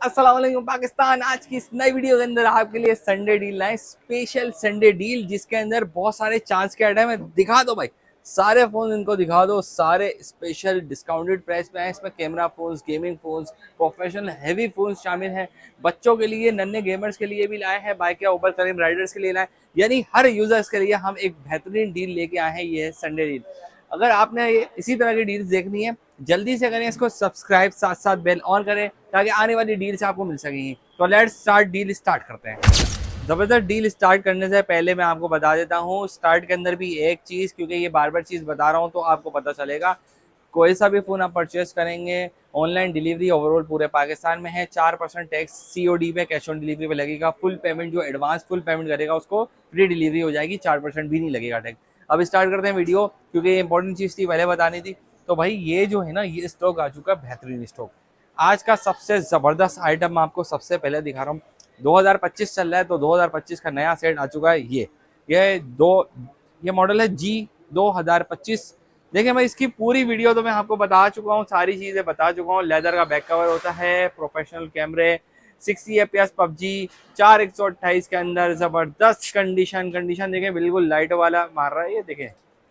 अस्सलाम वालेकुम पाकिस्तान। आज की इस नई वीडियो के अंदर आपके लिए संडे डील लाए, स्पेशल संडे डील, जिसके अंदर बहुत सारे चांस के आइटम है। दिखा दो भाई, सारे फोन इनको दिखा दो, सारे स्पेशल डिस्काउंटेड प्राइस पे हैं। इसमें camera phones, gaming phones, professional heavy phones शामिल हैं। बच्चों के लिए, नन्हे गेमर्स के लिए भी लाए हैं, बाइक या ऊपर करीम राइडर्स के लिए लाए, यानी हर यूजर्स के लिए हम एक बेहतरीन डील लेके आए हैं। ये है संडे डील। अगर आपने इसी तरह की डील्स देखनी है, जल्दी से करें इसको सब्सक्राइब, साथ साथ बेल ऑन करें ताकि आने वाली डील्स आपको मिल सकेंगी। तो लेट्स स्टार्ट, डील स्टार्ट करते हैं। जबरदस्त डील स्टार्ट करने से पहले मैं आपको बता देता हूँ स्टार्ट के अंदर भी एक चीज़, क्योंकि ये बार बार चीज़ बता रहा हूँ तो आपको पता चलेगा। कोई सा भी फ़ोन आप परचेस करेंगे, ऑनलाइन डिलीवरी ओवरऑल पूरे पाकिस्तान में है। 4% टैक्स सीओडी पे, कैश ऑन डिलीवरी पे लगेगा। फुल पेमेंट, जो एडवांस फुल पेमेंट करेगा उसको फ्री डिलीवरी हो जाएगी, 4% भी नहीं लगेगा टैक्स। अब स्टार्ट करते हैं वीडियो, क्योंकि ये इंपॉर्टेंट चीज़ थी, पहले बतानी थी। तो भाई ये जो है ना, ये स्टॉक आ चुका है, बेहतरीन स्टॉक। आज का सबसे ज़बरदस्त आइटम आपको सबसे पहले दिखा रहा हूँ। 2025 चल रहा है, तो 2025 का नया सेट आ चुका है। ये मॉडल है G 2025। देखिए भाई, इसकी पूरी वीडियो तो मैं आपको बता चुका हूँ, सारी चीज़ें बता चुका हूँ। लेदर का बैक कवर होता है, प्रोफेशनल कैमरे, 60 FPS पबजी, 4128 के अंदर, ज़बरदस्त कंडीशन देखें, बिल्कुल लाइट वाला मार रहा है। ये देखें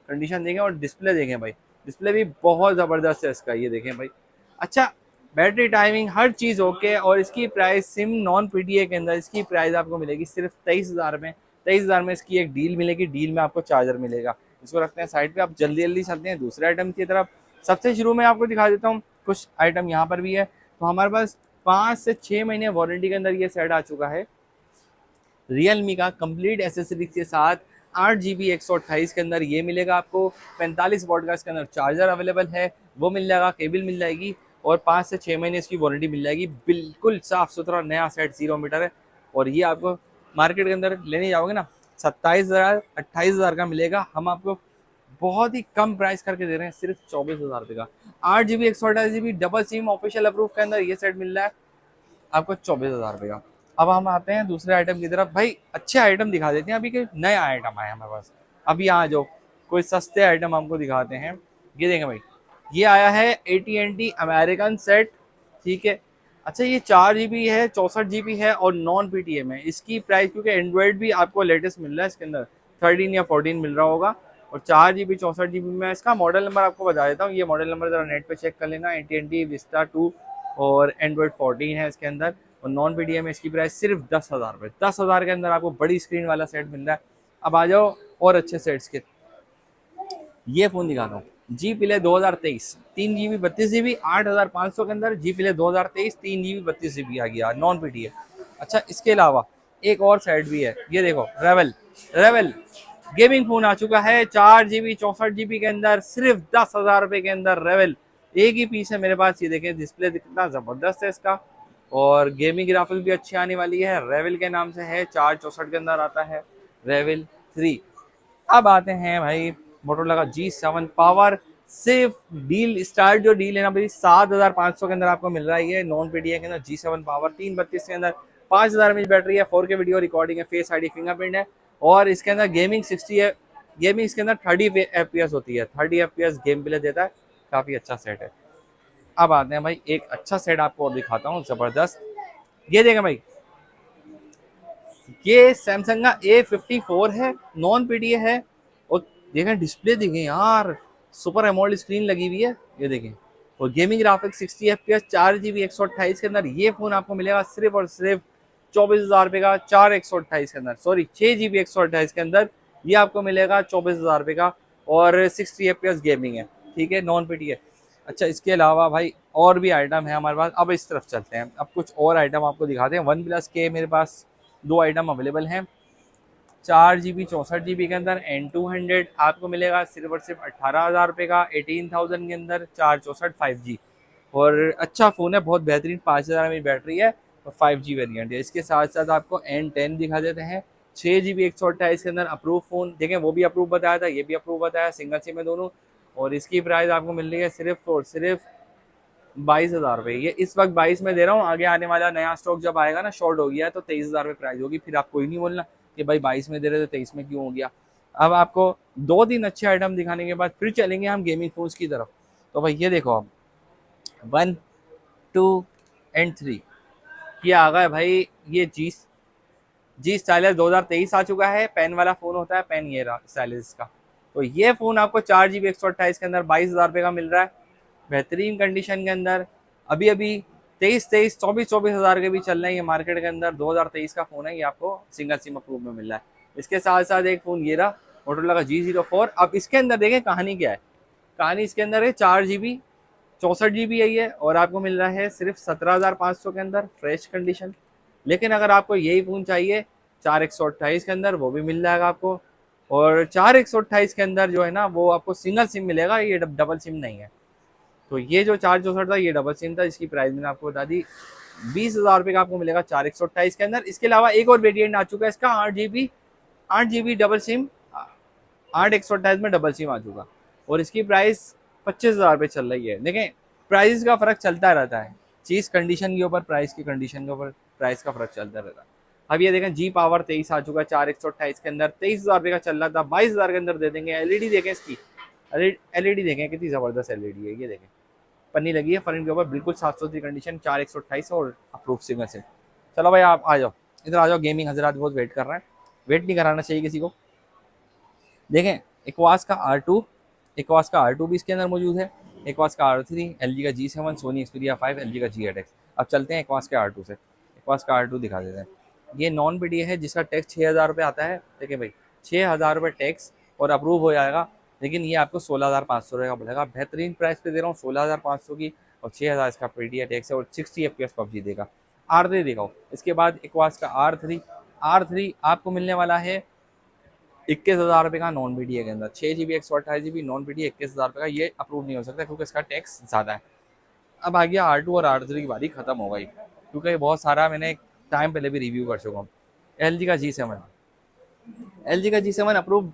कंडीशन देखें, और डिस्प्ले देखें भाई, डिस्प्ले भी बहुत ज़बरदस्त है इसका। ये देखें भाई, अच्छा बैटरी टाइमिंग, हर चीज़ ओके। और इसकी प्राइस सिम नॉन पीटीए के अंदर इसकी प्राइस आपको मिलेगी सिर्फ 23,000 में। 23,000 में इसकी एक डील मिलेगी, डील में आपको चार्जर मिलेगा। इसको रखते हैं साइड पे, आप जल्दी जल्दी चलते हैं दूसरे आइटम की तरफ। सबसे शुरू में आपको दिखा देता हूँ, कुछ आइटम यहाँ पर भी है। तो हमारे पास 5 से 6 महीने वारंटी के अंदर ये सेट आ चुका है, रियलमी का कंप्लीट एसेसरीज के साथ। 8 GB 128 के अंदर ये मिलेगा आपको। 45 वॉट का इसके अंदर चार्जर अवेलेबल है, वो मिल जाएगा, केबल मिल जाएगी, और 5 से 6 महीने इसकी वारंटी मिल जाएगी। बिल्कुल साफ सुथरा नया सेट 0 मीटर है। और ये आपको मार्केट के अंदर लेने जाओगे ना, 27,000 28,000 का मिलेगा। हम आपको बहुत ही कम प्राइस करके दे रहे हैं, सिर्फ 24,000 रुपये का। 8 GB 128 GB double SIM official approve के अंदर ये सेट मिल रहा है आपको 24,000 रुपये का। अब हम आते हैं दूसरे आइटम की तरफ। भाई अच्छे आइटम दिखा देते हैं, अभी के नए आइटम आए हमारे पास। अभी यहाँ जो कोई सस्ते आइटम हमको दिखाते हैं। ये देखें भाई, ये आया है AT&T अमेरिकन सेट, ठीक है। अच्छा, ये 4 GB है, 64 GB है, और नॉन PTM है। इसकी प्राइस, क्योंकि एंड्रॉयड भी आपको लेटेस्ट मिल रहा है इसके अंदर, 13 या 14 मिल रहा होगा। और 4 GB 64 GB में, इसका मॉडल नंबर आपको बता देता हूँ। ये मॉडल नंबर ज़रा नेट पे चेक कर लेना, AT&T Vista 2, और एंड्रॉयड 14 है इसके अंदर। और नॉन PTM में इसकी प्राइस सिर्फ 10,000 रुपये। 10,000 के अंदर आपको बड़ी स्क्रीन वाला सेट मिल रहा है। अब आ जाओ और अच्छे सेट्स के, ये फ़ोन दिखाता हूँ। जी प्ले 2023, 3 GB 32 GB 8,500 के अंदर। जी प्ले 2023, 3 GB 32 GB आ गया, नॉन PTM। अच्छा, इसके अलावा एक और सेट भी है, ये देखो, रेवल रेवल गेमिंग फ़ोन आ चुका है, 4 GB 64 GB के अंदर, सिर्फ 10,000 रुपये के अंदर। रेवल एक ही पीस है मेरे पास। ये देखें, डिस्प्ले कितना ज़बरदस्त है इसका, और गेमिंग ग्राफिक्स भी अच्छी आने वाली है। रेवल के नाम से है, 464 के अंदर आता है, रेवल 3। अब आते हैं भाई मोटोरोला का G7 पावर। सिर्फ डील स्टार्ट, जो डील है ना भाई, 7,500 के अंदर आपको मिल रहा है। ये नॉन पीटीए के अंदर G7 पावर 332 के अंदर, 5,000 mAh बैटरी है, 4K वीडियो रिकॉर्डिंग है, फेस आईडी फिंगरप्रिंट है। और इसके अंदर गेमिंग 60 है, गेमिंग इसके अंदर 30 FPS होती है, 30 FPS गेम प्ले देता है। काफ़ी अच्छा सेट है। अब आते हैं भाई, एक अच्छा सेट आपको और दिखाता हूँ, ज़बरदस्त। ये देखें भाई, ये सैमसंग का A54 है, नॉन पीटीए है। और देखें डिस्प्ले, देखें यार, सुपर एमोलेड स्क्रीन लगी हुई है, ये देखें। और गेमिंग ग्राफिक्स 60 FPS, 4 GB 128 के अंदर। ये फ़ोन आपको मिलेगा सिर्फ और सिर्फ 24,000 रुपये का, 4 128 के अंदर, सॉरी 6 GB 128 के अंदर। ये आपको मिलेगा 24,000 रुपये का, और 60 FPS गेमिंग है, ठीक है, नॉन पीटीए। अच्छा, इसके अलावा भाई और भी आइटम है हमारे पास। अब इस तरफ चलते हैं, अब कुछ और आइटम आपको दिखाते हैं। OnePlus के मेरे पास दो आइटम अवेलेबल हैं। 4 GB 64 GB के अंदर N200 आपको मिलेगा सिर्फ और सिर्फ 18,000 रुपये का, 18,000 के अंदर, 464 5G। और अच्छा फ़ोन है, बहुत बेहतरीन, 5,000 mAh बैटरी है, और 5G वेरिएंट है। इसके साथ साथ आपको N10 दिखा देते हैं, 6 GB 128 के अंदर, अप्रूव फ़ोन। देखें, वो भी अप्रूव बताया था, ये भी अप्रूव बताया, सिंगल सिम है दोनों। और इसकी प्राइस आपको मिल रही है सिर्फ और सिर्फ 22,000 रुपये। ये इस वक्त 22 में दे रहा हूँ, आगे आने वाला नया स्टॉक जब आएगा ना, शॉर्ट हो गया है, तो 23,000 रुपये प्राइस होगी। फिर आप कोई नहीं बोलना कि भाई 22 में दे रहे थे, 23 में क्यों हो गया। अब आपको 2-3 अच्छे आइटम दिखाने के बाद फिर चलेंगे हम गेमिंग फोन्स की तरफ। तो भाई ये देखो, अब 1 2 एंड 3, ये आ गया भाई, ये जी स्टाइलस 2023 आ चुका है। पेन वाला फोन होता है, पेन ये रहा स्टाइलस का। तो ये फोन आपको 4 GB 128 के अंदर 22,000 रुपये का मिल रहा है, बेहतरीन कंडीशन के अंदर। अभी अभी 23 हज़ार के भी चल रहे हैं ये मार्केट के अंदर। 2023 का फोन है ये, आपको सिंगल सिम अप्रूव में मिल रहा है। इसके साथ साथ एक फोन ये रहा मोटोरोला का G04। अब इसके अंदर देखें कहानी क्या है। कहानी इसके अंदर है 4 GB 64 GB है ये, और आपको मिल रहा है सिर्फ 17,500 के अंदर, फ्रेश कंडीशन। लेकिन अगर आपको यही फ़ोन चाहिए 4 128 के अंदर, वो भी मिल जाएगा आपको। और 4 128 के अंदर जो है ना, वो आपको सिंगल सिम मिलेगा, ये डबल सिम नहीं है। तो ये जो 4 64 था ये डबल सिम था, इसकी प्राइस मैंने आपको बता दी। 20,000 रुपये का आपको मिलेगा 4 128 के अंदर। इसके अलावा एक और वेरिएंट आ चुका है इसका, 8 GB डबल सिम, 8 128 में डबल सिम आ चुका, और इसकी प्राइस 25,000 रुपये चल रही है। देखें प्राइस का फ़र्क चलता रहता है, चीज़ कंडीशन के ऊपर, प्राइस की कंडीशन के ऊपर प्राइस का फ़र्क चलता रहता है। अब ये देखें G Power 23 आ चुका है 4 128 के अंदर, 23,000 रुपये का चल रहा था, 22,000 के अंदर दे देंगे। एलईडी देखें इसकी, एलईडी देखें कितनी ज़बरदस्त एलईडी है, ये देखें पन्नी लगी है फ्रंट के ऊपर, बिल्कुल साफ सुथरी कंडीशन, 4 128 और अप्रूव सिंगल सिम। चलो भाई आप आ जाओ, इधर आ जाओ, गेमिंग हजरात बहुत वेट कर रहे हैं, वेट नहीं कराना चाहिए किसी को। देखें इक्वास का R2, इक्वास का R2 भी इसके अंदर मौजूद है, इक्वास का R3, LG का G7, सोनी एक्सपीरिया 5, LG का G8X। अब चलते हैं इक्वास के R2 से, इक्वास का R2 दिखा देते हैं। ये नॉन पीडीए है जिसका टैक्स 6,000 रुपये आता है। देखिए भाई 6,000 रुपये टैक्स और अप्रूव हो जाएगा, लेकिन ये आपको 16,500 रुपये का पड़ेगा। बेहतरीन प्राइस पे दे रहा हूँ 16,500 की, और 6,000 इसका पीडीए टैक्स है, और 60 FPS पबजी देगा। R3 दिखाओ। इसके बाद इक्वास का R3 आपको मिलने वाला है 21,000 रुपये का नॉन पीडीए के अंदर, 6 GB 128 GB नॉन पीडीए 21,000 रुपये का। ये अप्रूव नहीं हो सकता क्योंकि इसका टैक्स ज़्यादा है। अब आ गया R2 और R3 की बारी ख़त्म हो गई, क्योंकि बहुत सारा मैंने टाइम पहले भी रिव्यू कर चुका हूँ। LG का G7 अप्रूव,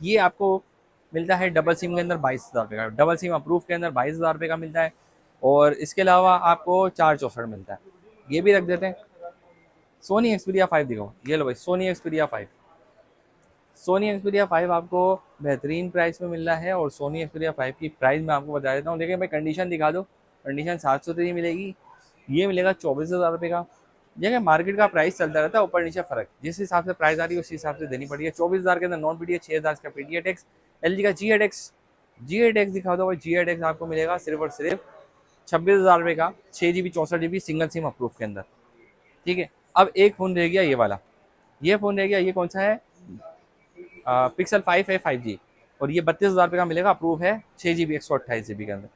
ये आपको मिलता है डबल सिम के अंदर 22,000 रुपये का, डबल सिम अप्रूव के अंदर 22,000 रुपये का मिलता है। और इसके अलावा आपको 4 64 मिलता है, ये भी रख देते हैं। सोनी एक्सपीरिया 5 दिखाओ, ये लो भाई सोनी एक्सपीरिया 5 आपको बेहतरीन प्राइस में मिल रहा है। और सोनी एक्सपीरिया 5 की प्राइस मैं आपको बता देता हूँ। देखिए भाई कंडीशन दिखा दो, कंडीशन 700 मिलेगी, ये मिलेगा 24,000 रुपये का। देखिए मार्केट का प्राइस चलता रहता है, ऊपर नीचे फर्क, जिस हिसाब से प्राइस आ रही है उसी हिसाब से देनी पड़ी है। 24,000 के अंदर नॉन पीडीए, 6,000 का पीडीए टैक्स। LG का G8X दिखा दो भाई, G8X आपको मिलेगा सिर्फ और सिर्फ 26,000 रुपये का, 6 GB 64 GB single SIM approve के अंदर। ठीक है, अब एक फ़ोन रह गया ये वाला, ये फ़ोन रह गया, ये कौन सा है, पिक्सल 5 है 5G, और ये 32,000 रुपये का मिलेगा, अप्रूव है, 6 GB 128 GB के अंदर।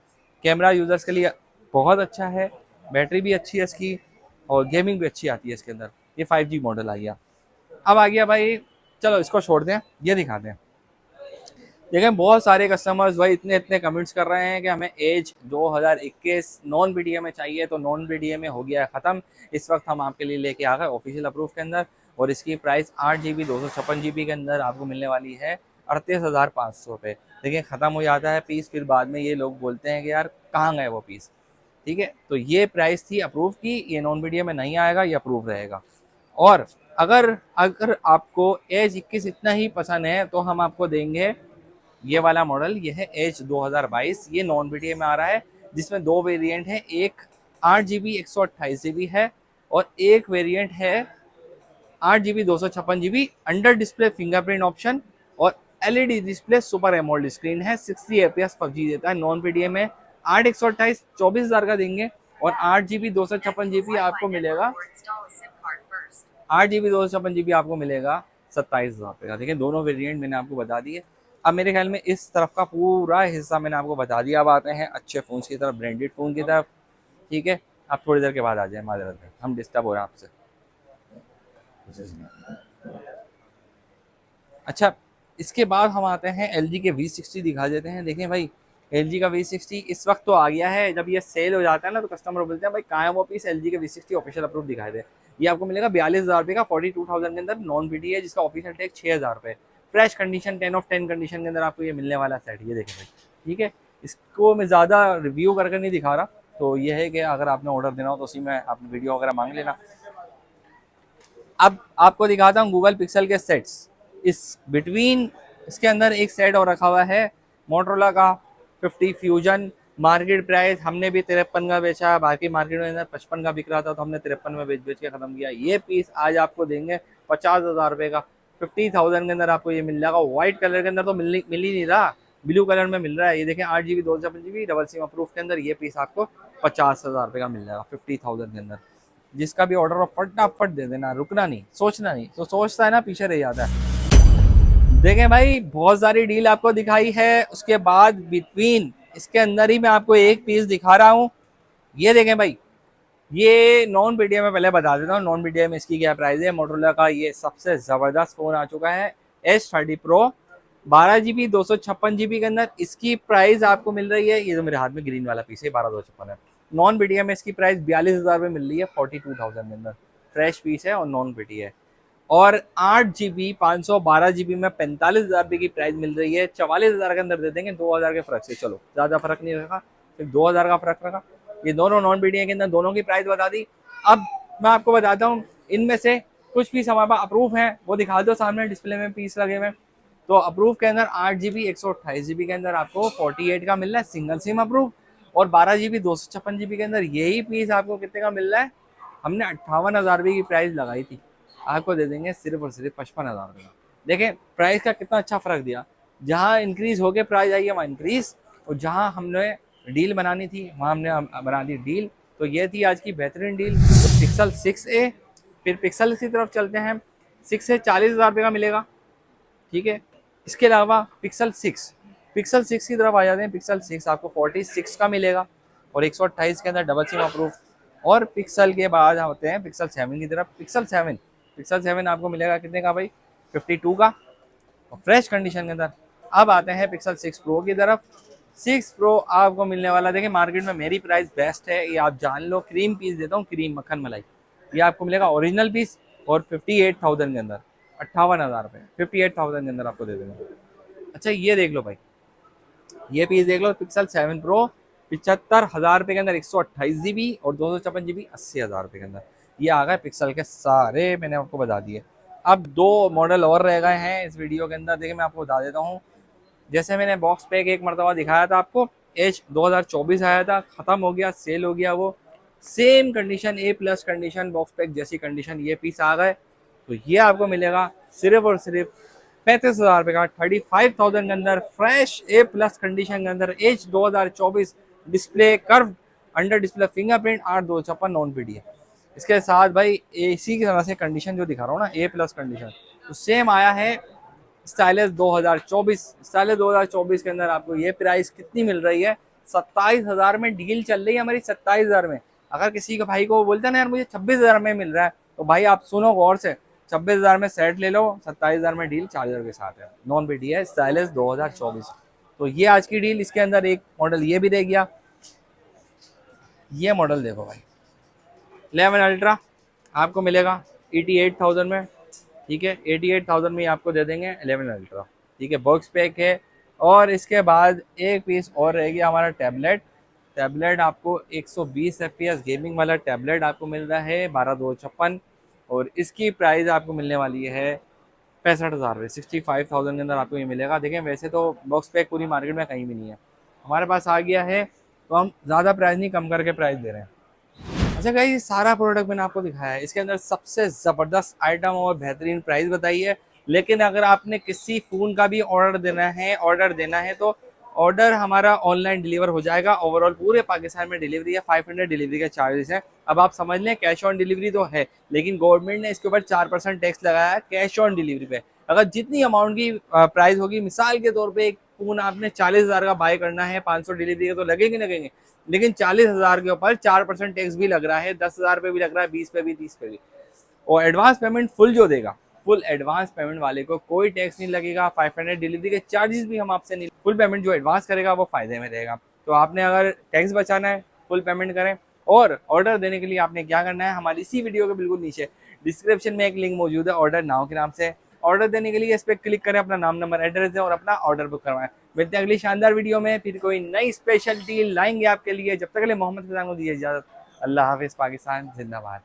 कैमरा यूज़र्स के लिए बहुत अच्छा है, बैटरी भी अच्छी है इसकी, और गेमिंग भी अच्छी आती है इसके अंदर। ये 5G मॉडल आ गया। अब आ गया भाई, चलो इसको छोड़ दें, ये दिखाते हैं। देखें बहुत सारे कस्टमर्स भाई इतने कमेंट्स कर रहे हैं कि हमें एज 2021 नॉन पीडीए में चाहिए, तो नॉन पीडीए में हो गया है ख़त्म। इस वक्त हम आपके लिए लेके आ गए ऑफिशियल अप्रूव के अंदर, और इसकी प्राइस 8 GB 256 GB के अंदर आपको मिलने वाली है 38,500 रुपये। देखिए ख़त्म हो जाता है पीस, फिर बाद में ये लोग बोलते हैं कि यार कहाँ गए वो पीस। ठीक है, तो ये प्राइस थी अप्रूव की, ये नॉन पीडीए में नहीं आएगा, ये अप्रूव रहेगा। और अगर अगर आपको एज 21 इतना ही पसंद है तो हम आपको देंगे ये वाला मॉडल, ये है एज 2022, ये नॉन पीडीए में आ रहा है, जिसमें 2 वेरिएंट है, एक 8 GB 128 GB है, और एक वेरिएंट है 8 GB 256 GB under display fingerprint option, और LED display super AMOLED screen है, 60 FPS पबजी देता है। नॉन पीडीए में 8 128 24,000 का देंगे, और 8 GB 256 GB आपको मिलेगा, 8 GB 256 GB आपको मिलेगा 27,000 रुपये का। देखिए दोनों वेरिएंट मैंने आपको बता दिए। अब मेरे ख्याल में इस तरफ का पूरा हिस्सा मैंने आपको बता दिया। अब आते हैं अच्छे फ़ोन की तरफ, ब्रांडेड फ़ोन की तरफ। ठीक है, आप थोड़ी देर के बाद आ जाए, माजरत है हम डिस्टर्ब हो रहे हैं आपसे। अच्छा, इसके बाद हम आते हैं LG के V60 दिखा देते हैं। देखें भाई LG का V60 इस वक्त तो आ गया है, जब ये सेल हो जाता है ना तो कस्टमर बोलते हैं भाई कहाँ है वो पीस, LG के V60 ऑफिशियल अप्रूव दिखाई दे। ये आपको मिलेगा 42,000 रुपये का, 42,000 के अंदर नॉन पीडीए है, जिसका ऑफिशियल टैग 6,000 रुपये। फ्रेश कंडीशन 10 ऑफ 10 कंडीशन के अंदर आपको ये मिलने वाला सेट। ये देखें भाई, ठीक है, इसको मैं ज़्यादा रिव्यू करके नहीं दिखा रहा, तो ये है कि अगर आपने ऑर्डर देना हो तो उसी में आप वीडियो वगैरह मांग लेना। अब आपको दिखाता हूँ गूगल पिक्सल के सेट्स। इस बिटवीन इसके अंदर एक सेट और रखा हुआ है मोटरोला का 50 फ्यूजन मार्केट प्राइस हमने भी 53 का बेचा है, बाकी मार्केट में अंदर 55 का बिक रहा था तो हमने 53 में बेच बेच के खत्म किया। ये पीस आज आपको देंगे 50,000 रुपये का, 50,000 के अंदर आपको ये मिल जाएगा। व्हाइट कलर के अंदर तो मिल ही नहीं रहा, ब्लू कलर में मिल रहा है। ये देखें 8 GB 256 GB double SIM approve के अंदर ये पीस आपको 50,000 रुपये का मिल जाएगा 50,000 के अंदर। जिसका भी ऑर्डर हो फटाफट दे देना, रुकना नहीं, सोचना नहीं, तो सोचता है ना पीछे रह जाता है। देखें भाई बहुत सारी डील आपको दिखाई है, उसके बाद बिटवीन इसके अंदर ही मैं आपको एक पीस दिखा रहा हूँ। ये देखें भाई, ये नॉन बीटीए में पहले बता देता हूँ, नॉन बीटीए में इसकी क्या प्राइस है। मोटोरोला का ये सबसे ज़बरदस्त फ़ोन आ चुका है S30 Pro 12 GB 256 GB के अंदर। इसकी प्राइस आपको मिल रही है, ये जो मेरे हाथ में ग्रीन वाला पीस है 12,256 है। नॉन बीटीए में इसकी प्राइस 42,000 में मिल रही है 42,000 के अंदर। फ्रेश पीस है और नॉन बीटीए। और 8 GB 512 GB में 45,000 रुपये की प्राइस मिल रही है। 44,000 के अंदर दे देंगे 2,000 के फर्क से, चलो ज़्यादा फर्क नहीं रखा, सिर्फ 2,000 का फर्क रखा। ये दोनों नॉन बीटीए के अंदर दोनों की प्राइस बता दी। अब मैं आपको बताता हूँ इनमें से कुछ पीस हमारे पास अप्रूव हैं, वो दिखा दो सामने डिस्प्ले में पीस लगे हुए। तो अप्रूव के अंदर 8 GB 128 GB के अंदर आपको 48 का मिल रहा है सिंगल सिम अप्रूव, और 12 GB 256 GB के अंदर यही पीस आपको कितने का मिल रहा है, हमने 58,000 रुपये की प्राइस लगाई थी, आपको दे देंगे सिर्फ और सिर्फ 55,000 रुपये का। देखें प्राइस का कितना अच्छा फर्क दिया, जहाँ इंक्रीज हो गए प्राइस आई है वहाँ इंक्रीज, और जहाँ हमने डील बनानी थी वहाँ हमने बना दी डील। तो ये थी आज की बेहतरीन डील। तो पिक्सल 6a, फिर पिक्सल की तरफ चलते हैं। 6a 40,000 रुपये का मिलेगा, ठीक है। इसके अलावा पिक्सल 6 की तरफ आ जाते हैं। पिक्सल 6 आपको 46 का मिलेगा और 128 के अंदर डबल सिम अप्रूव। और पिक्सल के बाद होते हैं पिक्सल 7 की तरफ। पिक्सल 7 आपको मिलेगा कितने का भाई, 52 का और फ्रेश कंडीशन के अंदर। अब आते हैं पिक्सल 6 प्रो की तरफ। 6 प्रो आपको मिलने वाला, देखिए मार्केट में मेरी प्राइस बेस्ट है, ये आप जान लो। क्रीम पीस देता हूँ, क्रीम मक्खन मलाई, ये आपको मिलेगा ओरिजिनल पीस और 58,000 के अंदर, 58,000 रुपये 58,000 के अंदर आपको दे देंगे। अच्छा ये देख लो भाई, ये पीस देख लो, पिक्सल 7 प्रो 75,000 रुपये के अंदर 128 GB और 256 GB 80,000 रुपये के अंदर। ये आ गए पिक्सल के सारे, मैंने आपको बता दिए। अब 2 मॉडल और रह गए हैं इस वीडियो के अंदर, देखिए मैं आपको बता देता हूँ। जैसे मैंने बॉक्स पैक एक मरतबा दिखाया था आपको, एज 2024 आया था, ख़त्म हो गया, सेल हो गया वो। Same condition A+ condition, box pack जैसी कंडीशन, ये पीस आ गए। तो ये आपको मिलेगा सिर्फ और सिर्फ 35,000 रुपये का, 35,000 के अंदर, फ्रेश A+ कंडीशन के अंदर, as 2024, display curve, under display fingerprint, 8/256 non PTA. इसके साथ भाई इसी की तरह से कंडीशन जो दिखा रहा हूँ ना A+ कंडीशन, तो सेम आया है स्टाइलिस 2024। स्टाइलिस 2024 के अंदर आपको ये प्राइस कितनी मिल रही है, 27,000 में डील चल रही है हमारी, 27,000 में। अगर किसी का भाई को बोलते हैं ना यार मुझे 26,000 में मिल रहा है, तो भाई आप सुनो गौर से, 26,000 में सेट ले लो, 27,000 में डील चार्जर के साथ है, नॉन बीटीए है, स्टाइलिस 2024। तो ये आज की डील। इसके अंदर एक मॉडल ये भी रह गया, ये मॉडल देखो भाई, 11 अल्ट्रा आपको मिलेगा 88,000 में, ठीक है। 88,000 में आपको दे देंगे 11 अल्ट्रा, ठीक है। बॉक्स पैक है। और इसके बाद एक पीस और रह गया हमारा टैबलेट आपको 120 FPS गेमिंग वाला टैबलेट आपको मिल रहा है 12/256, और इसकी प्राइस आपको मिलने वाली है 65,000 रुपये, 65,000 के अंदर आपको ये मिलेगा। देखें वैसे तो बॉक्स पैक पूरी मार्केट में कहीं भी नहीं है, हमारे पास आ गया है, तो हम ज़्यादा प्राइस नहीं, कम करके प्राइस दे रहे हैं। अच्छा गाइस, सारा प्रोडक्ट मैंने आपको दिखाया है, इसके अंदर सबसे ज़बरदस्त आइटम और बेहतरीन प्राइस बताई है। लेकिन अगर आपने किसी फ़ोन का भी ऑर्डर देना है तो ऑर्डर हमारा ऑनलाइन डिलीवर हो जाएगा। ओवरऑल पूरे पाकिस्तान में डिलीवरी है, 500 डिलीवरी के चार्जेस हैं। अब आप समझ लें कैश ऑन डिलीवरी तो है, लेकिन गवर्नमेंट ने इसके ऊपर 4% टैक्स लगाया है कैश ऑन डिलीवरी पे। अगर जितनी अमाउंट की प्राइस होगी, मिसाल के तौर पर एक फ़ोन आपने 40,000 का बाय करना है, 500 डिलीवरी के तो लगेंगे, लेकिन 40,000 के ऊपर 4% टैक्स भी लग रहा है, 10,000 पे भी लग रहा है, 20 पे भी, 30 पे भी। और एडवांस पेमेंट फुल जो देगा, फुल एडवांस पेमेंट वाले को कोई टैक्स नहीं लगेगा, 500 डिलीवरी के चार्जेस भी हम आपसे नहीं, फुल पेमेंट जो एडवांस करेगा वो फायदे में रहेगा। तो आपने अगर टैक्स बचाना है फुल पेमेंट करें। और ऑर्डर देने के लिए आपने क्या करना है, हमारी इसी वीडियो के बिल्कुल नीचे डिस्क्रिप्शन में एक लिंक मौजूद है ऑर्डर नाउ के नाम से। ऑर्डर देने के लिए इस पर क्लिक करें, अपना नाम नंबर एड्रेस दें और अपना ऑर्डर बुक करवाएं। मिलते हैं अगली शानदार वीडियो में, फिर कोई नई स्पेशल डील लाएंगे आपके लिए। जब तक के लिए मोहम्मद फैजान को दीजिए इजाजत। अल्लाह हाफिज़, पाकिस्तान जिंदाबाद।